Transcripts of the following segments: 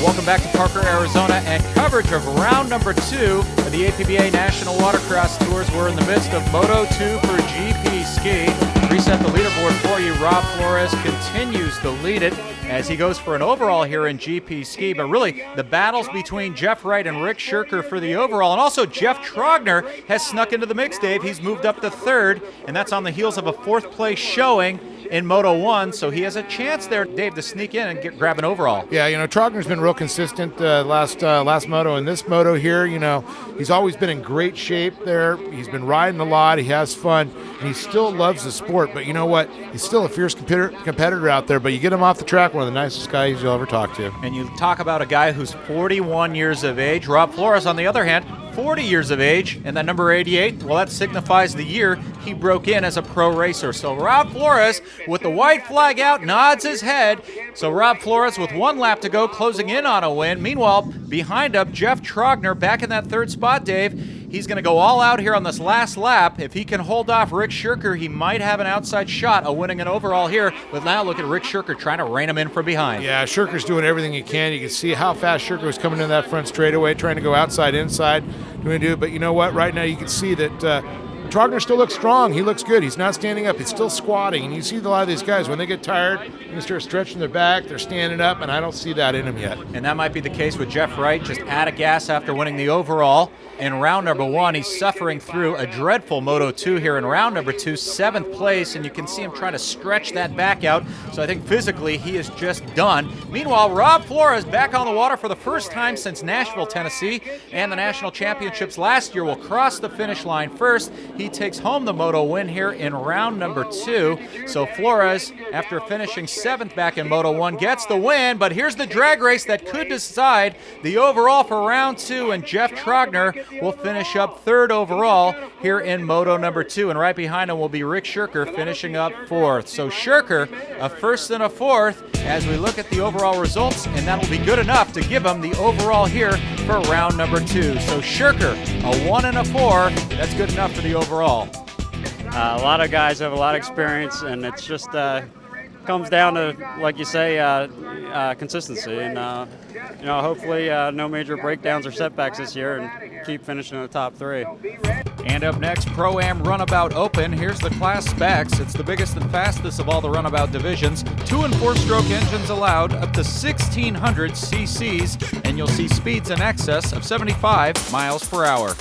Welcome back to Parker, Arizona, and coverage of round number 2 of the APBA National Watercross Tours. We're in the midst of Moto 2 for GP Ski. Reset the leaderboard for you. Rob Flores continues to lead it as he goes for an overall here in GP Ski. But really, the battles between Jeff Wright and Rick Shirker for the overall. And also, Jeff Trogner has snuck into the mix, Dave. He's moved up to 3rd, and that's on the heels of a 4th place showing in Moto 1, so he has a chance there, Dave, to sneak in and grab an overall. Yeah, Trogner's been real consistent last Moto. And this Moto here, he's always been in great shape there. He's been riding a lot. He has fun, and he still loves the sport. But you know what? He's still a fierce competitor out there, but you get him off the track, one of the nicest guys you'll ever talk to. And you talk about a guy who's 41 years of age. Rob Flores, on the other hand, 40 years of age, and that number 88, well, that signifies the year he broke in as a pro racer. So Rob Flores, with the white flag out, nods his head. So Rob Flores with 1 lap to go, closing in on a win. Meanwhile, behind up, Jeff Trogner back in that 3rd spot, Dave. He's going to go all out here on this last lap. If he can hold off Rick Shirker, he might have an outside shot of winning an overall here. But now look at Rick Shirker trying to rein him in from behind. Yeah, Shirker's doing everything he can. You can see how fast Shirker was coming in that front straightaway, trying to go outside, inside, doing it. But you know what? Right now you can see that Trogner still looks strong. He looks good. He's not standing up. He's still squatting. And you see a lot of these guys, when they get tired, they start stretching their back, they're standing up, and I don't see that in them yet. And that might be the case with Jeff Wright, just out of gas after winning the overall. In round number 1, he's suffering through a dreadful Moto 2 here in round number 2, 7th place, and you can see him trying to stretch that back out. So I think physically he is just done. Meanwhile, Rob Flores back on the water for the first time since Nashville, Tennessee, and the national championships last year will cross the finish line first. He takes home the Moto win here in round number 2. So Flores, after finishing 7th back in Moto 1, gets the win, but here's the drag race that could decide the overall for round 2, and Jeff Trogner will finish up 3rd overall here in Moto number 2, and right behind him will be Rick Shirker finishing up 4th. So Shirker, a 1st and a 4th as we look at the overall results, and that will be good enough to give him the overall here for round number 2. So Shirker, a 1 and a 4, that's good enough for the overall. A lot of guys have a lot of experience, and it's just comes down to, like you say, consistency, and hopefully no major breakdowns or setbacks this year, and keep finishing in the top 3. And up next, Pro-Am Runabout Open. Here's the class specs. It's the biggest and fastest of all the runabout divisions. 2- and 4-stroke engines allowed, up to 1,600 cc's, and you'll see speeds in excess of 75 miles per hour.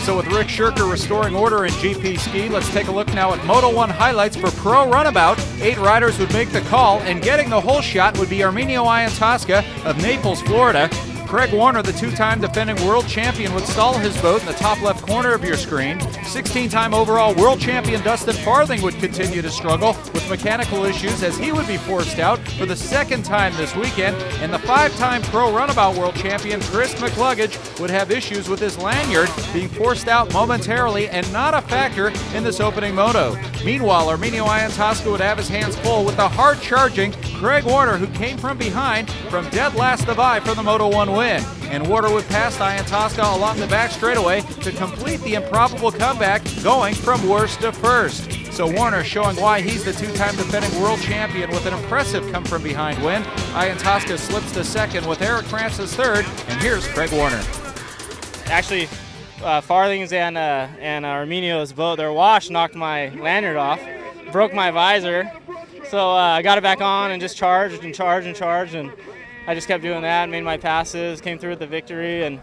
So with Rick Shirker restoring order in GP Ski, let's take a look now at Moto 1 highlights for Pro Runabout. 8 riders would make the call, and getting the whole shot would be Arminio Iantosca of Naples, Florida. Craig Warner, the 2-time defending world champion, would stall his boat in the top left corner of your screen. 16-time overall world champion Dustin Farthing would continue to struggle with mechanical issues as he would be forced out for the 2nd time this weekend. And the 5-time pro runabout world champion Chris McCluggage would have issues with his lanyard, being forced out momentarily and not a factor in this opening moto. Meanwhile, Arminio Iantosca would have his hands full with the hard-charging Craig Warner, who came from behind from dead last of eye for the Moto 1 win. And Warner would pass Iantosca along the back straightaway to complete the improbable comeback, going from worst to first. So Warner showing why he's the 2-time defending world champion with an impressive come-from-behind win. Iantosca slips to 2nd with Eric Francis 3rd, and here's Craig Warner. Actually, Farthing's and Arminio's boat, their wash knocked my lanyard off, broke my visor. So I got it back on and just charged, and I just kept doing that, made my passes, came through with the victory. And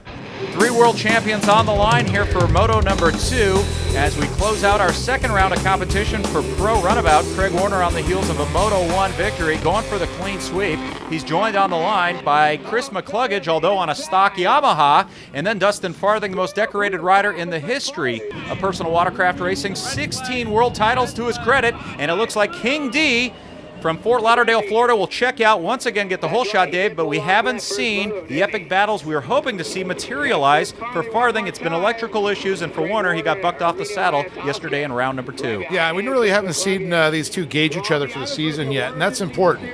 3 world champions on the line here for Moto number 2 as we close out our 2nd round of competition for Pro Runabout. Craig Warner on the heels of a Moto 1 victory, going for the clean sweep. He's joined on the line by Chris McCluggage, although on a stock Yamaha, and then Dustin Farthing, the most decorated rider in the history of personal watercraft racing. 16 world titles to his credit, and it looks like King D from Fort Lauderdale, Florida, will check out, once again get the whole shot, Dave, but we haven't seen the epic battles we were hoping to see materialize. For Farthing, it's been electrical issues, and for Warner, he got bucked off the saddle yesterday in round number 2. Yeah, we really haven't seen these two gauge each other for the season yet, and that's important.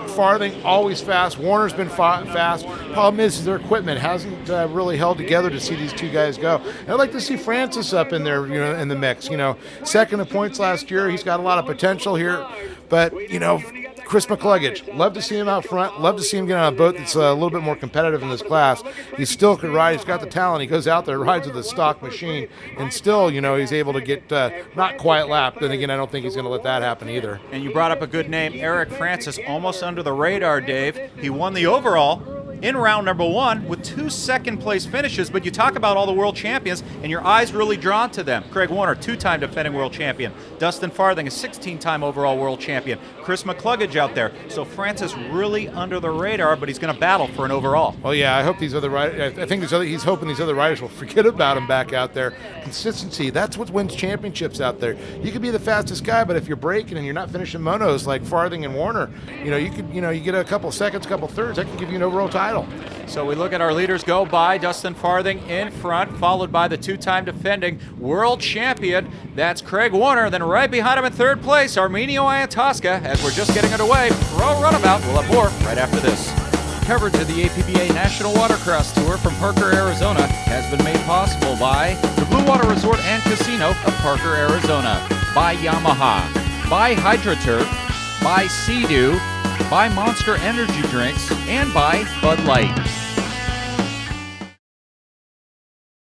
Farthing always fast. Warner's been fast. Problem is their equipment hasn't really held together to see these two guys go. And I'd like to see Francis up in there, in the mix. 2nd in points last year. He's got a lot of potential here, but Chris McCluggage, love to see him out front. Love to see him get on a boat that's a little bit more competitive in this class. He still could ride. He's got the talent. He goes out there, rides with a stock machine, and still, he's able to get not quite lapped. Then again, I don't think he's going to let that happen either. And you brought up a good name, Eric Francis, almost under the radar, Dave. He won the overall in round number 1 with 2 second-place finishes, but you talk about all the world champions, and your eyes really drawn to them. Craig Warner, 2-time defending world champion. Dustin Farthing, a 16-time overall world champion. Chris McCluggage out there. So Francis really under the radar, but he's going to battle for an overall. Well, yeah, I hope these other riders, he's hoping these other riders will forget about him back out there. Consistency, that's what wins championships out there. You could be the fastest guy, but if you're braking and you're not finishing monos like Farthing and Warner, you get a couple seconds, couple thirds, that can give you an overall title. So we look at our leaders go by. Dustin Farthing in front, followed by the 2-time defending world champion. That's Craig Warner. Then right behind him in 3rd place, Arminio Iantosca. As we're just getting underway, Pro Runabout. We'll have more right after this. Coverage of the APBA National Watercross Tour from Parker, Arizona has been made possible by the Blue Water Resort and Casino of Parker, Arizona, by Yamaha, by HydroTurf, by Sea-Doo, by Monster Energy Drinks, and by Bud Light.